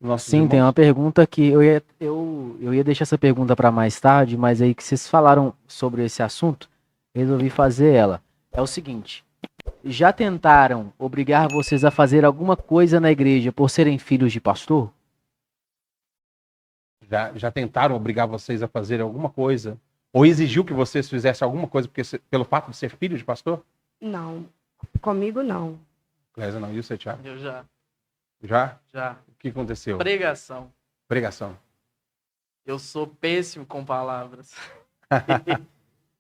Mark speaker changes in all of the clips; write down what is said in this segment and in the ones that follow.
Speaker 1: nossos
Speaker 2: Sim,
Speaker 1: irmãos?
Speaker 2: tem uma pergunta que eu ia deixar essa pergunta para mais tarde, mas aí que vocês falaram sobre esse assunto, resolvi fazer ela. É o seguinte: já tentaram obrigar vocês a fazer alguma coisa na igreja por serem filhos de pastor?
Speaker 1: Já tentaram obrigar vocês a fazer alguma coisa? Ou exigiu que vocês fizessem alguma coisa pelo fato de ser filho de pastor?
Speaker 3: Não, comigo não.
Speaker 1: Clésia, não. E você, Thiago?
Speaker 4: Eu já.
Speaker 1: Já?
Speaker 4: Já.
Speaker 1: O que aconteceu?
Speaker 4: Pregação.
Speaker 1: Pregação.
Speaker 4: Eu sou péssimo com palavras.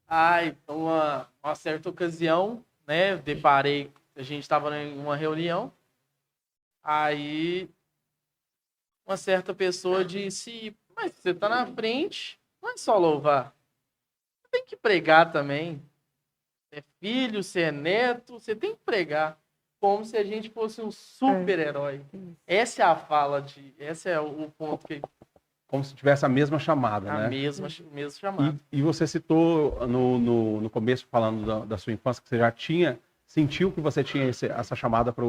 Speaker 4: Ai, uma certa ocasião, né, deparei, a gente estava em uma reunião, aí uma certa pessoa disse, mas você tá na frente, não é só louvar, você tem que pregar também. Você é filho, você é neto, você tem que pregar. Como se a gente fosse um super-herói. Essa é a fala esse é o ponto que
Speaker 1: Como se tivesse a mesma chamada,
Speaker 4: a
Speaker 1: né?
Speaker 4: mesma chamada.
Speaker 1: E você citou no começo, falando da sua infância, que você já sentiu que você tinha essa chamada para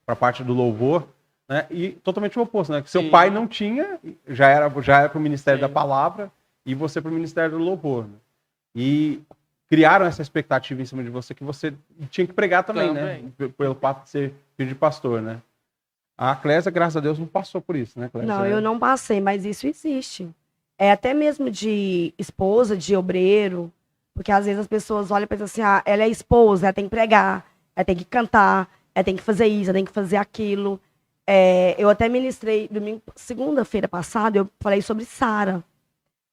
Speaker 1: a parte do louvor, né? E totalmente o oposto, né? Que seu
Speaker 4: Sim.
Speaker 1: pai não tinha, já era para o Ministério
Speaker 4: Sim.
Speaker 1: da Palavra, e você para o Ministério do Louvor. Né? E criaram essa expectativa em cima de você, que você tinha que pregar também, né? Pelo fato de ser filho de pastor, né? A Clésia, graças a Deus, não passou por isso, né, Clésia?
Speaker 3: Não, eu não passei, mas isso existe. É até mesmo de esposa, de obreiro, porque às vezes as pessoas olham e pensam assim, ah, ela é esposa, ela tem que pregar, ela tem que cantar, ela tem que fazer isso, ela tem que fazer aquilo. Eu até ministrei, segunda-feira passada, eu falei sobre Sara.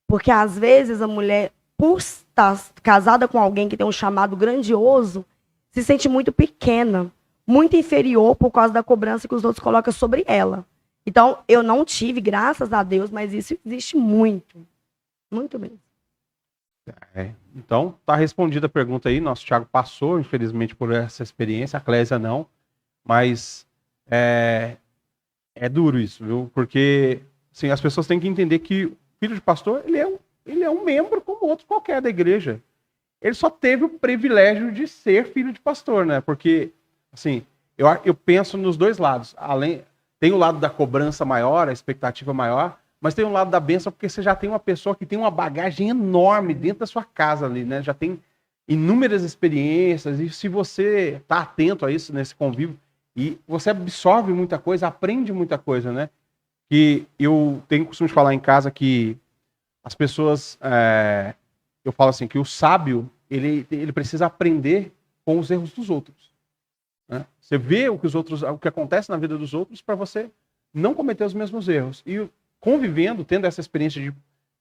Speaker 3: Porque às vezes a mulher, por estar casada com alguém que tem um chamado grandioso, se sente muito pequena, muito inferior por causa da cobrança que os outros colocam sobre ela. Então, eu não tive, graças a Deus, mas isso existe muito. Muito mesmo.
Speaker 1: Então, tá respondida a pergunta aí. Nosso Thiago passou, infelizmente, por essa experiência. A Clésia não. Mas é duro isso, viu? Porque assim, as pessoas têm que entender que o filho de pastor, ele é um membro como outro qualquer da igreja. Ele só teve o privilégio de ser filho de pastor, né? Porque, assim, eu penso nos dois lados. Tem o lado da cobrança maior, a expectativa maior, mas tem um lado da bênção, porque você já tem uma pessoa que tem uma bagagem enorme dentro da sua casa ali, né? Já tem inúmeras experiências, e se você está atento a isso, nesse convívio, e você absorve muita coisa, aprende muita coisa, né? Que eu tenho costume de falar em casa que as pessoas, eu falo assim, que o sábio, ele precisa aprender com os erros dos outros. Né? Você vê o que acontece na vida dos outros para você não cometer os mesmos erros. E convivendo, tendo essa experiência de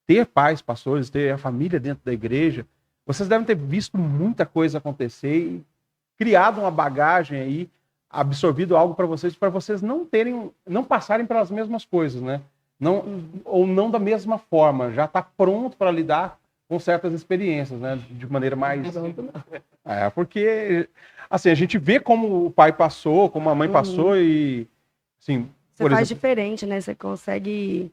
Speaker 1: ter pais, pastores, ter a família dentro da igreja, vocês devem ter visto muita coisa acontecer e criado uma bagagem aí, absorvido algo para vocês não passarem pelas mesmas coisas, né? Ou não da mesma forma, já está pronto para lidar com certas experiências, né? De maneira mais... porque, assim, a gente vê como o pai passou, como a mãe passou e, assim...
Speaker 3: Você faz diferente, né? Você consegue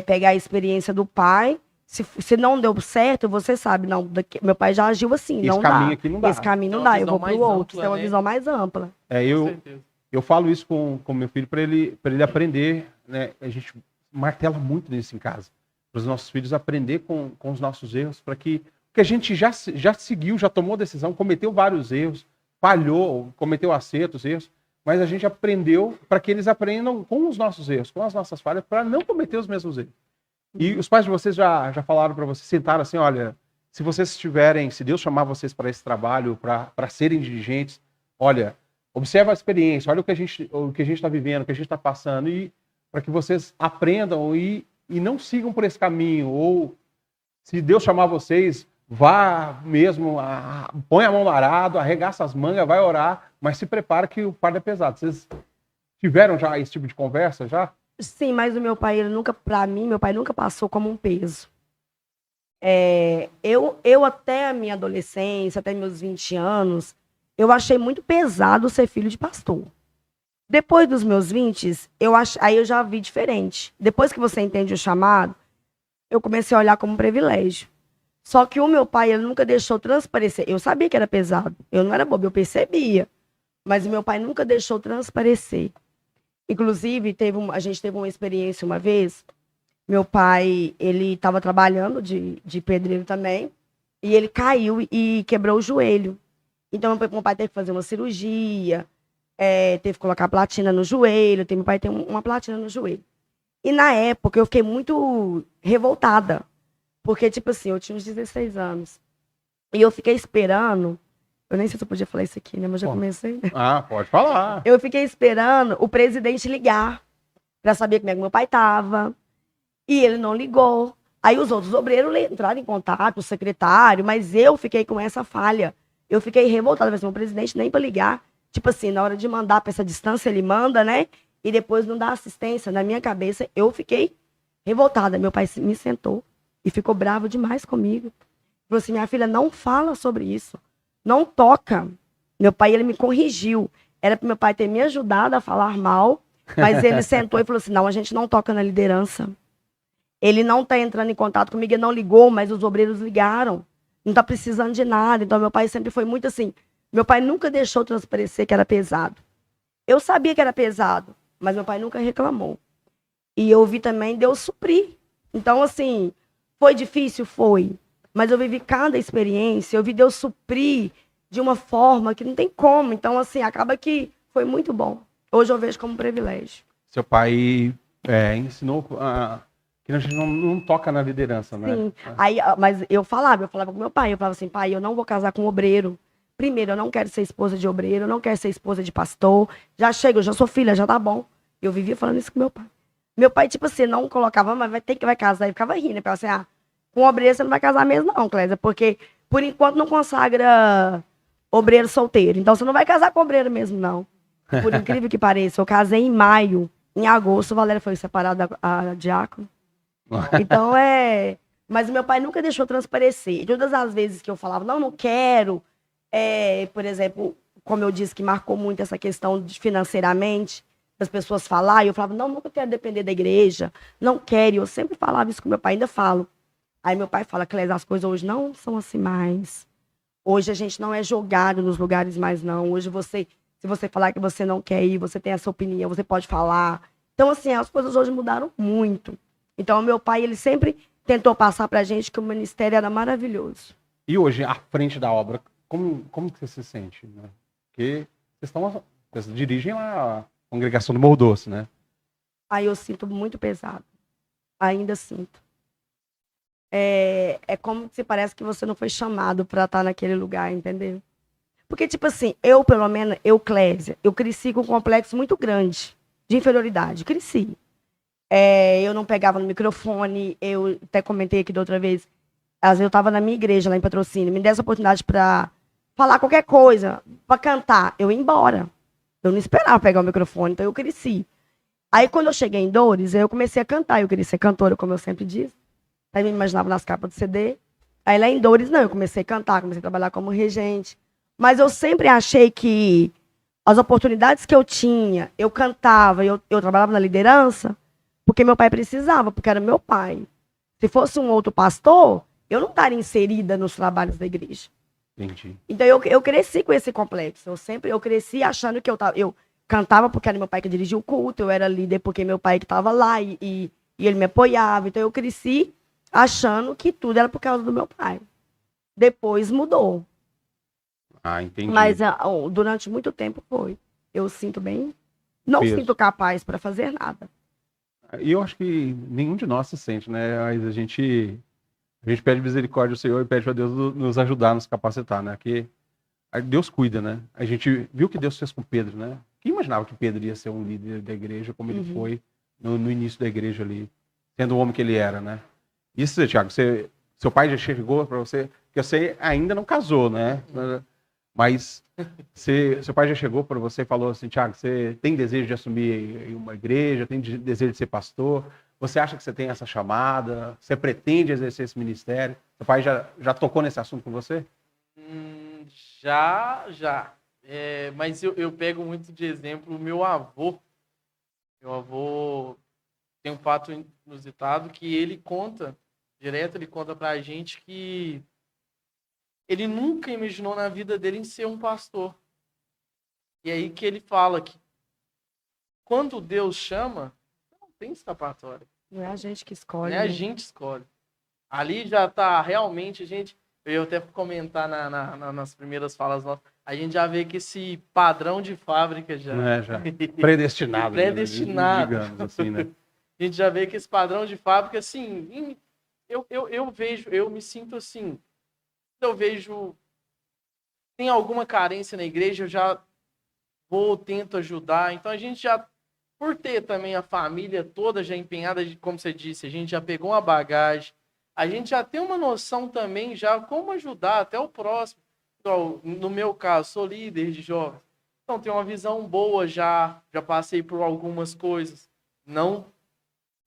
Speaker 3: pegar a experiência do pai. Se não deu certo, você sabe, não, meu pai já agiu assim,
Speaker 1: esse
Speaker 3: não
Speaker 1: caminho
Speaker 3: dá.
Speaker 1: aqui não dá.
Speaker 3: Esse caminho não
Speaker 4: Tem uma
Speaker 3: dá, eu vou
Speaker 4: visão
Speaker 3: pro
Speaker 4: mais
Speaker 3: outro.
Speaker 4: ampla,
Speaker 3: Tem uma
Speaker 4: né?
Speaker 3: visão mais ampla.
Speaker 1: Eu falo isso com meu filho para ele aprender, né? A gente martela muito nisso em casa. Para os nossos filhos aprender com os nossos erros, para que a gente já seguiu, já tomou decisão, cometeu vários erros, falhou, cometeu acertos, erros, mas a gente aprendeu para que eles aprendam com os nossos erros, com as nossas falhas, para não cometer os mesmos erros. E os pais de vocês já falaram para vocês, sentaram assim, olha, se vocês tiverem, se Deus chamar vocês para esse trabalho, para serem dirigentes, olha, observa a experiência, olha o que a gente está vivendo, o que a gente está passando, e para que vocês aprendam e não sigam por esse caminho, ou se Deus chamar vocês, vá mesmo, põe a mão no arado, arregaça as mangas, vai orar, mas se prepara que o fardo é pesado. Vocês tiveram já esse tipo de conversa, já?
Speaker 3: Sim, mas o meu pai, meu pai nunca passou como um peso. Eu até a minha adolescência, até meus 20 anos, eu achei muito pesado ser filho de pastor. Depois dos meus 20, aí eu já vi diferente. Depois que você entende o chamado, eu comecei a olhar como um privilégio. Só que o meu pai, ele nunca deixou transparecer. Eu sabia que era pesado. Eu não era bobo, eu percebia. Mas o meu pai nunca deixou transparecer. Inclusive, a gente teve uma experiência uma vez. Meu pai, ele estava trabalhando de pedreiro também, e ele caiu e quebrou o joelho. Então, meu pai teve que fazer uma cirurgia, teve que colocar platina no joelho, meu pai tem uma platina no joelho. E na época, eu fiquei muito revoltada, porque, tipo assim, eu tinha uns 16 anos, e eu fiquei esperando, eu nem sei se eu podia falar isso aqui, né, mas já
Speaker 1: Bom.
Speaker 3: comecei.
Speaker 1: Ah, pode falar.
Speaker 3: Eu fiquei esperando o presidente ligar, para saber como é que meu pai estava. E ele não ligou. Aí os outros obreiros entraram em contato, o secretário, mas eu fiquei com essa falha. Eu fiquei revoltada, mas o presidente nem para ligar. Tipo assim, na hora de mandar para essa distância, ele manda, né? E depois não dá assistência. Na minha cabeça, eu fiquei revoltada. Meu pai me sentou e ficou bravo demais comigo. Falou assim, minha filha, não fala sobre isso. Não toca. Meu pai, ele me corrigiu. Era para meu pai ter me ajudado a falar mal, mas ele sentou e falou assim, não, a gente não toca na liderança. Ele não está entrando em contato comigo, ele não ligou, mas os obreiros ligaram. Não está precisando de nada. Então, meu pai sempre foi muito assim. Meu pai nunca deixou transparecer que era pesado. Eu sabia que era pesado, mas meu pai nunca reclamou. E eu vi também Deus suprir. Então, assim, foi difícil? Foi. Mas eu vivi cada experiência, eu vi Deus suprir de uma forma que não tem como. Então, assim, acaba que foi muito bom. Hoje eu vejo como um privilégio.
Speaker 1: Seu pai ensinou que a gente não toca na liderança, né?
Speaker 3: Sim. Aí, mas eu falava com meu pai, eu falava assim, pai, eu não vou casar com um obreiro. Primeiro, eu não quero ser esposa de obreiro, eu não quero ser esposa de pastor. Já chega, eu já sou filha, já tá bom. Eu vivia falando isso com meu pai. Meu pai, tipo assim, não colocava, mas vai casar. Ele ficava rindo. Ele falava assim, com obreiro você não vai casar mesmo não, Clésia, porque por enquanto não consagra obreiro solteiro. Então você não vai casar com obreiro mesmo, não. Por incrível que pareça, eu casei em maio. Em agosto, Valéria foi separada a diácono. Então Mas meu pai nunca deixou transparecer. Todas as vezes que eu falava, não quero, por exemplo, como eu disse que marcou muito essa questão de financeiramente, das pessoas falarem, eu falava, não, nunca quero depender da igreja, não quero. E eu sempre falava isso com meu pai, ainda falo. Aí meu pai fala, Clésia, as coisas hoje não são assim mais. Hoje a gente não é jogado nos lugares mais, não. Hoje se você falar que você não quer ir, você tem essa opinião, você pode falar. Então, assim, as coisas hoje mudaram muito. Então, meu pai, ele sempre tentou passar pra gente que o ministério era maravilhoso.
Speaker 1: E hoje, à frente da obra, como que você se sente? Né? Porque vocês dirigem lá a congregação do Morro Doce, né?
Speaker 3: Aí eu sinto muito pesado. Ainda sinto. É como se parece que você não foi chamado pra estar naquele lugar, entendeu? Porque, tipo assim, eu, pelo menos, Clésia, eu cresci com um complexo muito grande de inferioridade. Cresci. Eu não pegava no microfone, eu até comentei aqui da outra vez, às vezes eu estava na minha igreja lá em Patrocínio, me desse a oportunidade para falar qualquer coisa, para cantar, eu ia embora. Eu não esperava pegar o microfone, então eu cresci. Aí quando eu cheguei em Dores, eu comecei a cantar, eu queria ser cantora, como eu sempre disse. Aí me imaginava nas capas do CD. Aí lá em Dores, não, eu comecei a cantar, comecei a trabalhar como regente. Mas eu sempre achei que as oportunidades que eu tinha, eu cantava, eu trabalhava na liderança, porque meu pai precisava, porque era meu pai. Se fosse um outro pastor, eu não estaria inserida nos trabalhos da igreja.
Speaker 1: Entendi.
Speaker 3: Então eu cresci com esse complexo. Eu cresci achando que eu cantava porque era meu pai que dirigia o culto, eu era líder porque meu pai que estava lá e ele me apoiava. Então eu cresci achando que tudo era por causa do meu pai. Depois mudou.
Speaker 1: Ah, entendi.
Speaker 3: Mas durante muito tempo foi. Eu sinto bem. Não
Speaker 1: Peso.
Speaker 3: sinto capaz para fazer nada.
Speaker 1: E eu acho que nenhum de nós se sente, né? Mas a gente pede misericórdia ao Senhor e pede para Deus nos ajudar, nos capacitar, né? Que Deus cuida, né? A gente viu o que Deus fez com Pedro, né? Quem imaginava que Pedro ia ser um líder da igreja, como ele foi no início da igreja ali, sendo o homem que ele era, né? Isso, Thiago, seu pai já chegou para você, que você ainda não casou, né? Mas seu pai já chegou para você e falou assim, Thiago, você tem desejo de assumir uma igreja, tem desejo de ser pastor? Você acha que você tem essa chamada? Você pretende exercer esse ministério? Seu pai já tocou nesse assunto com você?
Speaker 4: Já. Mas eu pego muito de exemplo o meu avô. Meu avô tem um fato inusitado que ele conta pra gente que ele nunca imaginou na vida dele em ser um pastor. E aí que ele fala que quando Deus chama, não tem escapatória.
Speaker 3: Não é a gente que
Speaker 4: Não
Speaker 3: escolhe.
Speaker 4: é a
Speaker 3: né?
Speaker 4: gente escolhe. Ali já tá realmente, eu ia até comentar nas primeiras falas nossas, a gente já vê que esse padrão de fábrica já.
Speaker 1: Não é, já. Predestinado. né?
Speaker 4: Predestinado.
Speaker 1: Digamos assim, né?
Speaker 4: A gente já vê que esse padrão de fábrica, assim, eu vejo, eu me sinto assim, eu vejo, tem alguma carência na igreja, eu já tento ajudar. Então a gente já, por ter também a família toda já empenhada, como você disse, a gente já pegou uma bagagem, a gente já tem uma noção também já como ajudar até o próximo. Igual, no meu caso, sou líder de jovens, então tenho uma visão boa já passei por algumas coisas, não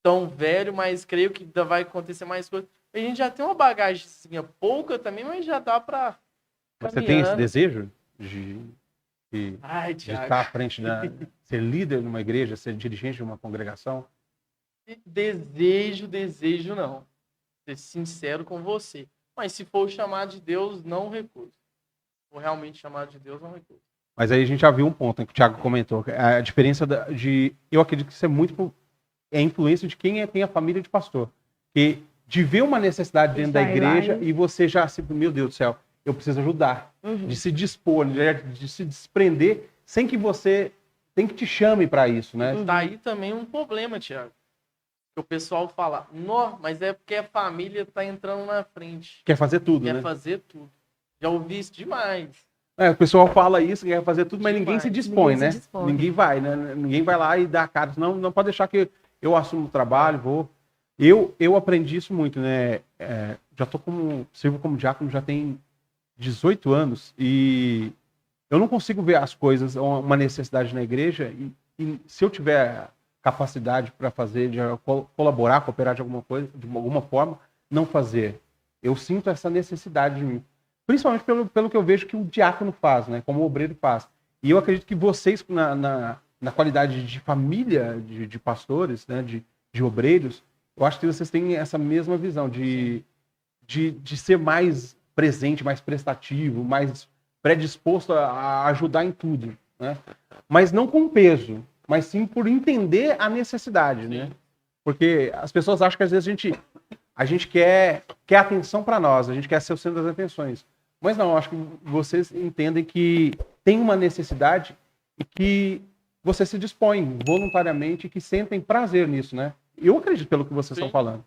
Speaker 4: tão velho, mas creio que ainda vai acontecer mais coisas. A gente já tem uma bagagemzinha pouca também, mas já dá para
Speaker 1: Você tem esse desejo de
Speaker 4: Ai,
Speaker 1: de
Speaker 4: Thiago.
Speaker 1: estar à frente ser líder numa igreja, ser dirigente de uma congregação?
Speaker 4: Desejo não. Ser sincero com você. Mas se for o chamado de Deus, não recuso. Se for realmente chamado de Deus, não recuso.
Speaker 1: Mas aí a gente já viu um ponto, né, que o Thiago comentou, a diferença eu acredito que isso é muito a influência de quem tem a família de pastor. E de ver uma necessidade dentro da
Speaker 3: Vai lá
Speaker 1: igreja e você já se, meu Deus do céu, eu preciso ajudar.
Speaker 3: Uhum.
Speaker 1: De se dispor, de se desprender, sem que você tem que te chame para isso, né?
Speaker 3: Uhum.
Speaker 4: Tá aí também um problema, Thiago. Que o pessoal fala, não, mas é porque a família tá entrando na frente.
Speaker 1: Quer fazer tudo,
Speaker 4: Quer
Speaker 1: né?
Speaker 4: fazer tudo. Já ouvi isso demais.
Speaker 1: O pessoal fala isso, quer fazer tudo, mas ninguém
Speaker 4: Demais.
Speaker 1: se dispõe,
Speaker 3: Ninguém
Speaker 1: né?
Speaker 3: se dispõe.
Speaker 1: Ninguém vai, né? Ninguém vai lá e dá a cara. Não pode deixar que eu assumo o trabalho, vou. Eu aprendi isso muito, né? Já sirvo como diácono já tem 18 anos e eu não consigo ver as coisas, uma necessidade na igreja e se eu tiver capacidade para fazer, de colaborar, cooperar de alguma coisa, de alguma forma, não fazer. Eu sinto essa necessidade de mim. Principalmente pelo que eu vejo que o diácono faz, né? Como o obreiro faz. E eu acredito que vocês, na qualidade de família de pastores, né? De obreiros, eu acho que vocês têm essa mesma visão de ser mais presente, mais prestativo, mais predisposto a ajudar em tudo, né? Mas não com peso, mas sim por entender a necessidade, né? Porque as pessoas acham que às vezes a gente quer atenção para nós, a gente quer ser o centro das atenções. Mas não, eu acho que vocês entendem que tem uma necessidade e que vocês se dispõem voluntariamente e que sentem prazer nisso, né? Eu acredito pelo que vocês estão falando.